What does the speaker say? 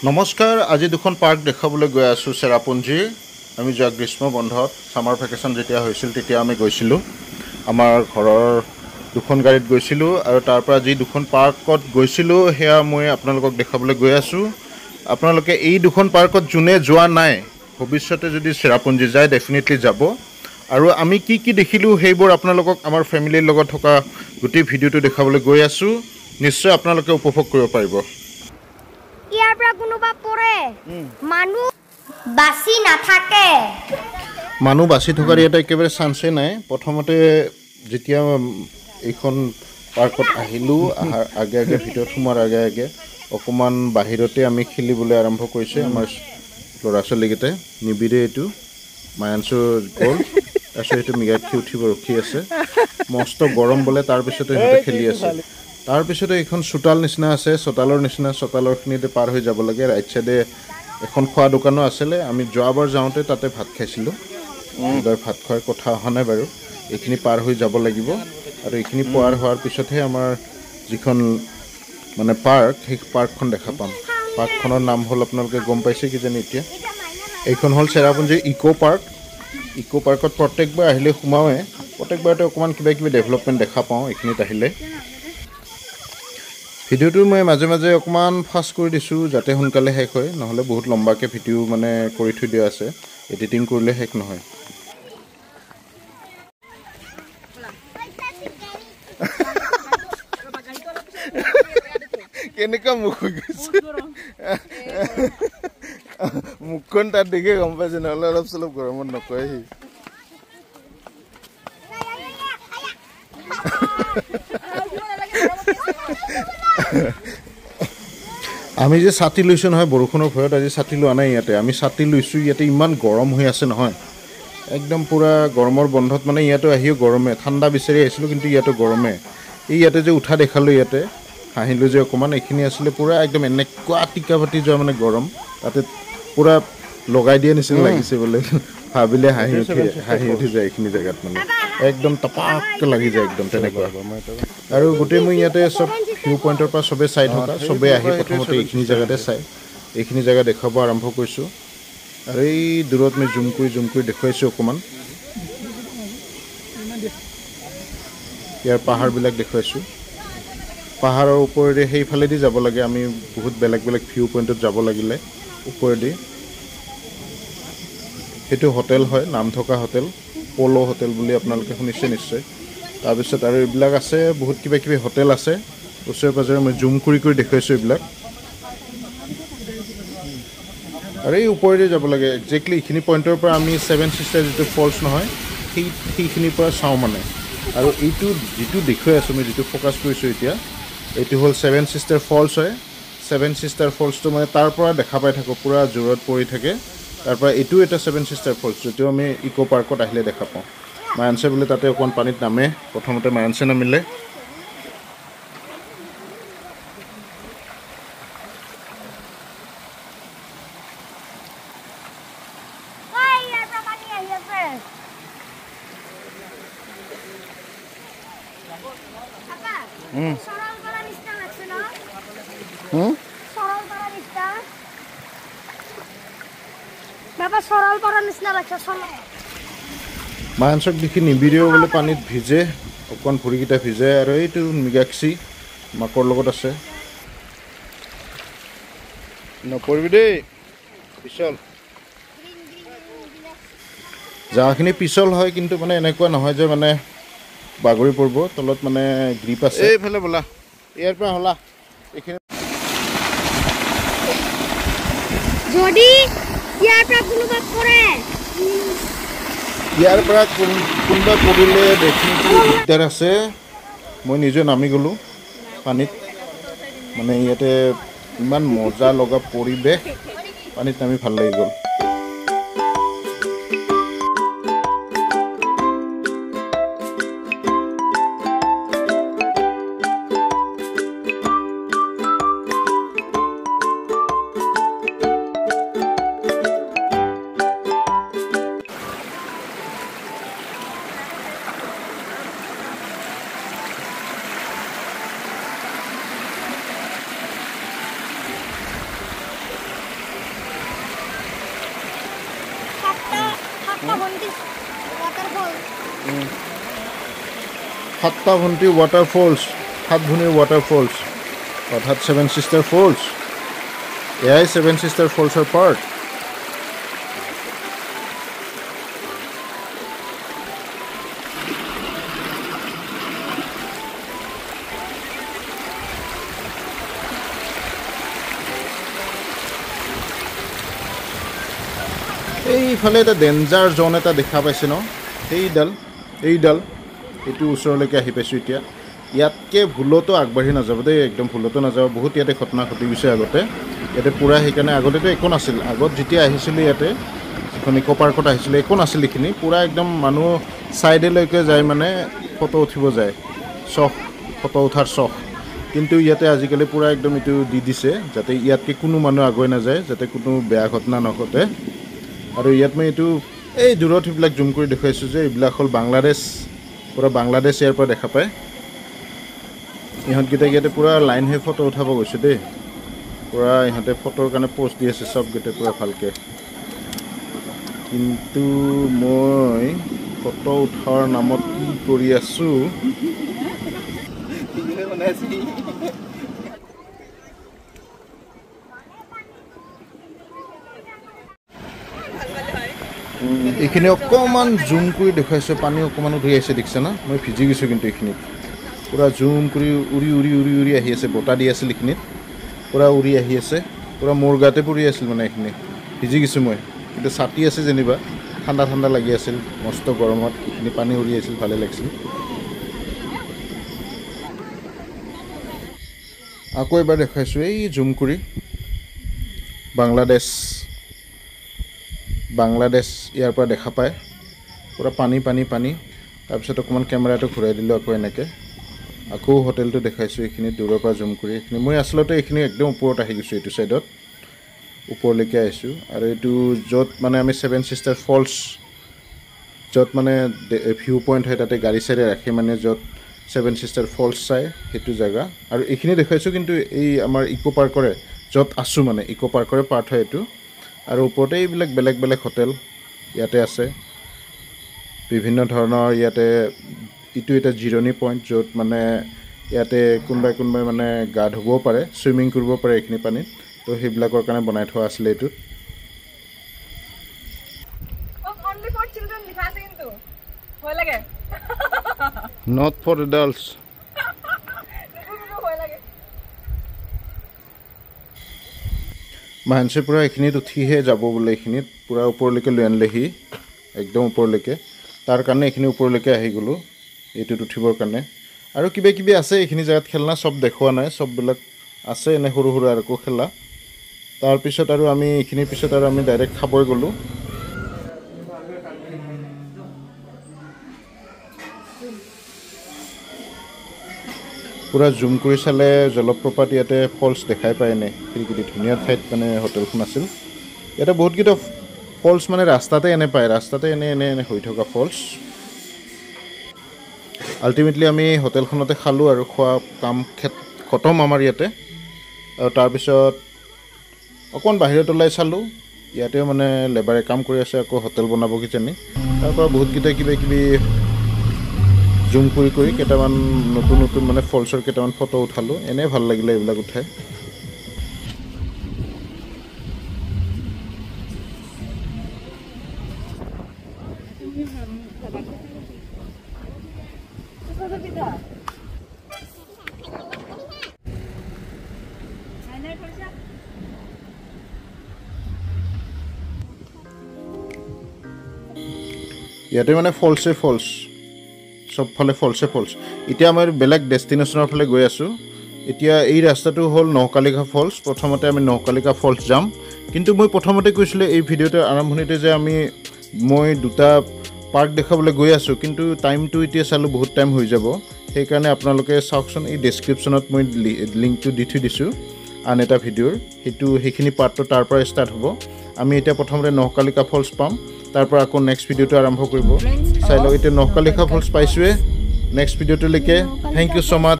নমস্কাৰ আজি দুখন পাৰ্ক দেখাবলৈ গৈ আছোঁ চেৰাপুঞ্জীৰ আমি যোৱা গ্ৰীষ্ম বন্ধত সামাৰ ভেকেশ্যন যেতিয়া হৈছিল তেতিয়া আমি গৈছিলোঁ আমাৰ ঘৰৰ দুখন গাড়ীত গৈছিলোঁ আৰু তাৰ পৰা যি দুখন পাৰ্কত গৈছিলোঁ হেয়া মই আপোনালোকক দেখাবলৈ গৈ আছোঁ আপোনালোকে এই দুখন পাৰ্কত যোনে যোৱা নাই ভৱিষ্যতে যদি চেৰাপুঞ্জী যায় ডেফিনেটলি যাব আৰু আমি কি কি দেখিলোঁ সেইবোৰ আপোনালোকক আমাৰ ফেমিলিৰ লগত থকা গোটেই ভিডিঅ'টো দেখাবলৈ গৈ আছোঁ নিশ্চয় আপোনালোকে উপভোগ কৰিব পাৰিব ইয়াৰ পৰা কোনোবা পৰে মানুহ বাসি নাথাকে মানুহ বাসি থকাৰ এটা একেবাৰে চান্সে নাই প্ৰথমতে যেতিয়া এইখন পাৰ্কত আহিলোঁ আহাৰ আগে আগে ভিতৰত সোমাৰ আগে আগে অকণমান বাহিৰতে আমি খেলিবলৈ আৰম্ভ কৰিছে আমাৰ ল'ৰা ছোৱালীকেইটাই নিবিৰে এইটো মায়াঞ্চু গ'ল তাৰপিছত সেইটো মিগাক্ষী উঠিব ৰখি আছে মস্ত গৰম বোলে তাৰপিছতে সিহঁতে খেলি আছে তাৰপিছতে এইখন চোতাল নিচিনা আছে চোতালৰ নিচিনা চোতালৰখিনিতে পাৰ হৈ যাব লাগে ৰাইট চাইডে এখন খোৱা দোকানো আছিলে আমি যোৱাবাৰ যাওঁতে তাতে ভাত খাইছিলোঁ এইবাৰ ভাত খোৱাৰ কথা অহা নাই বাৰু এইখিনি পাৰ হৈ যাব লাগিব আৰু এইখিনি পাৰ হোৱাৰ পিছতহে আমাৰ যিখন মানে পাৰ্ক সেই পাৰ্কখন দেখা পাম পাৰ্কখনৰ নাম হ'ল আপোনালোকে গম পাইছে কিজানি এতিয়া এইখন হ'ল চেৰাপুঞ্জীৰ ইক' পাৰ্কত প্ৰত্যেকবাৰ আহিলে সোমাওৱে প্ৰত্যেকবাৰতে অকণমান কিবা কিবি ডেভেলপমেণ্ট দেখা পাওঁ এইখিনিত আহিলে ভিডিঅ'টো মই মাজে মাজে অকণমান ফাষ্ট কৰি দিছোঁ যাতে সোনকালে শেষ হয় নহ'লে বহুত লম্বাকৈ ভিডিঅ' মানে কৰি থৈ দিয়া আছে এডিটিং কৰিলে শেষ নহয় কেনেকুৱা মুখ হৈ গৈছে মুখখন তাত দেখি গম পাইছে নহ'লে অলপ চলপ গৰমত নকয় সি আমি যে ছাতি লৈছোঁ নহয় বৰষুণৰ ভয়ত আজি ছাতি লোৱা নাই ইয়াতে আমি ছাতি লৈছোঁ ইয়াতে ইমান গৰম হৈ আছে নহয় একদম পূৰা গৰমৰ বন্ধত মানে ইয়াতো আহিও গৰমে ঠাণ্ডা বিচাৰি আহিছিলোঁ কিন্তু ইয়াতো গৰমে এই ইয়াতে যে উঠা দেখালোঁ ইয়াতে হাঁহিলোঁ যে অকণমান এইখিনি আছিলে পূৰা একদম এনেকুৱা টিকা পাতি যোৱা মানে গৰম তাতে পূৰা লগাই দিয়া নিচিনা লাগিছে বোলে ভাবিলে হাঁহি উঠি যায় এইখিনি জেগাত মানে একদম টপাককৈ লাগি যায় একদম তেনেকুৱা আৰু গোটেই মই ইয়াতে চব ভিউ পইণ্টৰ পৰা চবেই চাই থকা চবেই আহি প্ৰথমতে এইখিনি জেগাতে চাই এইখিনি জেগা দেখুৱাব আৰম্ভ কৰিছোঁ আৰু এই দূৰত মই জুম কৰি দেখুৱাইছোঁ অকণমান ইয়াৰ পাহাৰবিলাক দেখুৱাইছোঁ পাহাৰৰ ওপৰেদি সেইফালেদি যাব লাগে আমি বহুত বেলেগ বেলেগ ভিউ পইণ্টত যাব লাগিলে ওপৰেদি সেইটো হোটেল হয় নাম থকা হোটেল প'ল' হোটেল বুলি আপোনালোকে শুনিছে নিশ্চয় তাৰপিছত আৰু এইবিলাক আছে বহুত কিবা কিবি হোটেল আছে ওচৰে পাজৰে মই জুম কৰি দেখুৱাইছোঁ এইবিলাক আৰু এই ওপৰেদি যাব লাগে একজেক্টলি এইখিনি পইণ্টৰ পৰা আমি ছেভেন ছিষ্টাৰ যিটো ফলছ নহয় সেইখিনিৰ পৰা চাওঁ মানে আৰু এইটো যিটো দেখুৱাই আছোঁ মই যিটো ফ'কাছ কৰিছোঁ এতিয়া এইটো হ'ল ছেভেন ছিষ্টাৰ ফলছ হয় ছেভেন ছিষ্টাৰ ফলছটো মানে তাৰ পৰা দেখা পাই থাকোঁ পূৰা জোৰত পৰি থাকে তাৰ পৰা এইটো এটা ছেভেন ছিষ্টাৰ ফলছ যদিও আমি ইক' পাৰ্কত আহিলে দেখা পাওঁ মায়াঞ্চে বোলে তাতে অকণমান পানীত নামে প্ৰথমতে মায়াঞ্চে নামিলে মায়াঞ্চক দেখি নিবিৰেও বোলে পানীত ভিজে অকণমান ভৰিকেইটা ভিজে আৰু এইটো মিগাক্ষী মাকৰ লগত আছে নপৰিবি দেই পিছল জাগাখিনি পিছল হয় কিন্তু মানে এনেকুৱা নহয় যে মানে বাগৰি পৰিব তলত মানে গ্ৰীপ আছে এইফালে বোলা ইয়াৰ পৰা হলা এইখিনি যদি ইয়াৰ পৰা কোনোবা পৰে ইয়াৰ পৰা কোনোবা পৰিলে ডেফিনেটলি দিগদাৰ আছে মই নিজে নামি গ'লোঁ পানীত মানে ইয়াতে ইমান মজা লগা পৰিৱেশ পানীত নামি ভাল লাগি গ'ল waterfall. সাতটা ভণ্টি ৱাটাৰফলছ 7 ভনীৰ ৱাটাৰফলছ অৰ্থাৎ 7 সিষ্টাৰ ফলছ এয়াই 7 সিষ্টাৰ ফলছৰ পাৰ্ট এইফালে এটা ডেঞ্জাৰ জোন এটা দেখা পাইছে ন এইডাল এইটো ওচৰলৈকে আহি পাইছোঁ এতিয়া ইয়াতকৈ ভুলতো আগবাঢ়ি নাযাব দেই একদম ভুলতো নাযাব বহুত ইয়াতে ঘটনা ঘটি গৈছে আগতে ইয়াতে পূৰা সেইকাৰণে আগতেতো একো নাছিল আগত যেতিয়া আহিছিলোঁ ইয়াতে যিখন ইক' পাৰ্কত আহিছিলোঁ একো নাছিল এইখিনি পূৰা একদম মানুহ ছাইডেলৈকে যায় মানে ফটো উঠিব যায় ফটো উঠাৰ চখ কিন্তু ইয়াতে আজিকালি পূৰা একদম এইটো দি দিছে যাতে ইয়াতকৈ কোনো মানুহ আগুৱাই নাযায় যাতে কোনো বেয়া ঘটনা নঘটে আৰু ইয়াত মই এইটো এই দূৰত সেইবিলাক জুম কৰি দেখুৱাইছোঁ যে এইবিলাক হ'ল বাংলাদেশ পূৰা বাংলাদেশ ইয়াৰ পৰা দেখা পায় ইহঁতকেইটা ইয়াতে পূৰা লাইন হৈ ফটো উঠাব গৈছে দেই পূৰা ইহঁতে ফটোৰ কাৰণে প'ষ্ট দি আছে চবকেইটা পূৰা ভালকৈ কিন্তু মই ফটো উঠাৰ নামত কি কৰি আছোঁ এইখিনি অকণমান জুম কৰি দেখুৱাইছোঁ পানী অকণমান উঠি আহিছে দেখিছে না মই ভিজি গৈছোঁ কিন্তু এইখিনিত পূৰা জুম কৰি উৰি আহি আছে বতাহ দি আছিল এইখিনিত পূৰা উৰি আহি আছে পূৰা মোৰ গাতে পৰি আছিল মানে এইখিনি ভিজি গৈছোঁ মই কিন্তু ছাতি আছে যেনিবা ঠাণ্ডা লাগি আছিল মস্ত গৰমত এইখিনি পানী উৰি আছিল ভালে লাগিছিল আকৌ এবাৰ দেখুৱাইছোঁ এই জুম কৰি বাংলাদেশ ইয়াৰ পৰা দেখা পায় পূৰা পানী তাৰপিছত অকণমান কেমেৰাটো ঘূৰাই দিলোঁ আকৌ এনেকৈ আকৌ হোটেলটো দেখাইছোঁ এইখিনি দূৰৰ পৰা জুম কৰি এইখিনি মই আচলতে এইখিনি একদম ওপৰত আহি গৈছোঁ এইটো ছাইডত ওপৰলৈকে আহিছোঁ আৰু এইটো য'ত মানে আমি 7 সিষ্টাৰ ফলছ য'ত মানে ভিউ পইণ্ট হয় তাতে গাড়ী চাড়ী ৰাখি মানে য'ত 7 সিষ্টাৰ ফলছ চাই সেইটো জেগা আৰু এইখিনি দেখুৱাইছোঁ কিন্তু এই আমাৰ ইক' পাৰ্কৰে য'ত আছোঁ মানে ইক' পাৰ্কৰে পাৰ্ট হয় এইটো আৰু ওপৰতে এইবিলাক বেলেগ হোটেল ইয়াতে আছে বিভিন্ন ধৰণৰ ইয়াতে এইটো এটা জিৰণি পইণ্ট য'ত মানে ইয়াতে কোনোবাই মানে গা ধুবও পাৰে চুইমিং কৰিব পাৰে এইখিনি পানীত তো সেইবিলাকৰ কাৰণে বনাই থোৱা আছিলে এইটোত নট ফৰ এডাল্টছ মানছে পূৰা এইখিনিত উঠিহে যাব বোলে এইখিনিত পূৰা ওপৰলৈকে লৈ আনিলেহি একদম ওপৰলৈকে তাৰ কাৰণে এইখিনি ওপৰলৈকে আহি গ'লোঁ এইটোত উঠিবৰ কাৰণে আৰু কিবা আছে এইখিনি জেগাত খেলনা চব দেখুওৱা নাই চববিলাক আছে এনে সৰু আৰু একো খেলা তাৰপিছত আৰু আমি এইখিনিৰ পিছত আৰু আমি ডাইৰেক্ট খাবই গ'লোঁ পূৰা জুম কৰি চালে জলপ্ৰপাত ইয়াতে ফলছ দেখাই পায় এনে খিৰিকিটি ধুনীয়া ঠাইত মানে হোটেলখন আছিল ইয়াতে বহুতকেইটা ফলছ মানে ৰাস্তাতে এনে পায় ৰাস্তাতে এনে হৈ থকা ফলছ আল্টিমেটলি আমি হোটেলখনতে খালোঁ আৰু খোৱা কাম খতম আমাৰ ইয়াতে আৰু তাৰপিছত অকণমান বাহিৰত ওলাই চালোঁ ইয়াতেও মানে লেবাৰে কাম কৰি আছে আকৌ হোটেল বনাব কিজানি তাৰপৰা বহুতকেইটা কিবাকিবি জুম কৰি কেইটামান নতুন মানে ফলছৰ কেইটামান ফটো উঠালোঁ এনেই ভাল লাগিলে এইবিলাক উঠাই ইয়াতে মানে ফলছে ফলছ চবফালে ফলছে ফলছ এতিয়া আমি বেলেগ ডেষ্টিনেশ্যনৰ ফালে গৈ আছোঁ এতিয়া এই ৰাস্তাটো হ'ল নহকালিকা ফলছ প্ৰথমতে আমি নহকালিকা ফলছ যাম কিন্তু মই প্ৰথমতে কৈছিলোঁ এই ভিডিঅ'টোৰ আৰম্ভণিতে যে মই দুটা পাৰ্ক দেখাবলৈ গৈ আছোঁ কিন্তু টাইমটো এতিয়া চালোঁ বহুত টাইম হৈ যাব সেইকাৰণে আপোনালোকে চাওকচোন এই ডেছক্ৰিপশ্যনত মই লিংকটো দি থৈ দিছোঁ আন এটা ভিডিঅ'ৰ সেইখিনি পাৰ্টটো তাৰ পৰা ষ্টাৰ্ট হ'ব আমি এতিয়া প্ৰথমতে নহকালিকা ফলছ পাম তাৰ পৰা আকৌ নেক্সট ভিডিঅ'টো আৰম্ভ কৰিব চাই লওক এতিয়া নহকালিকা ফলছ পাইছোঁৱে নেক্সট ভিডিঅ'টোলৈকে থেংক ইউ ছ' মাছ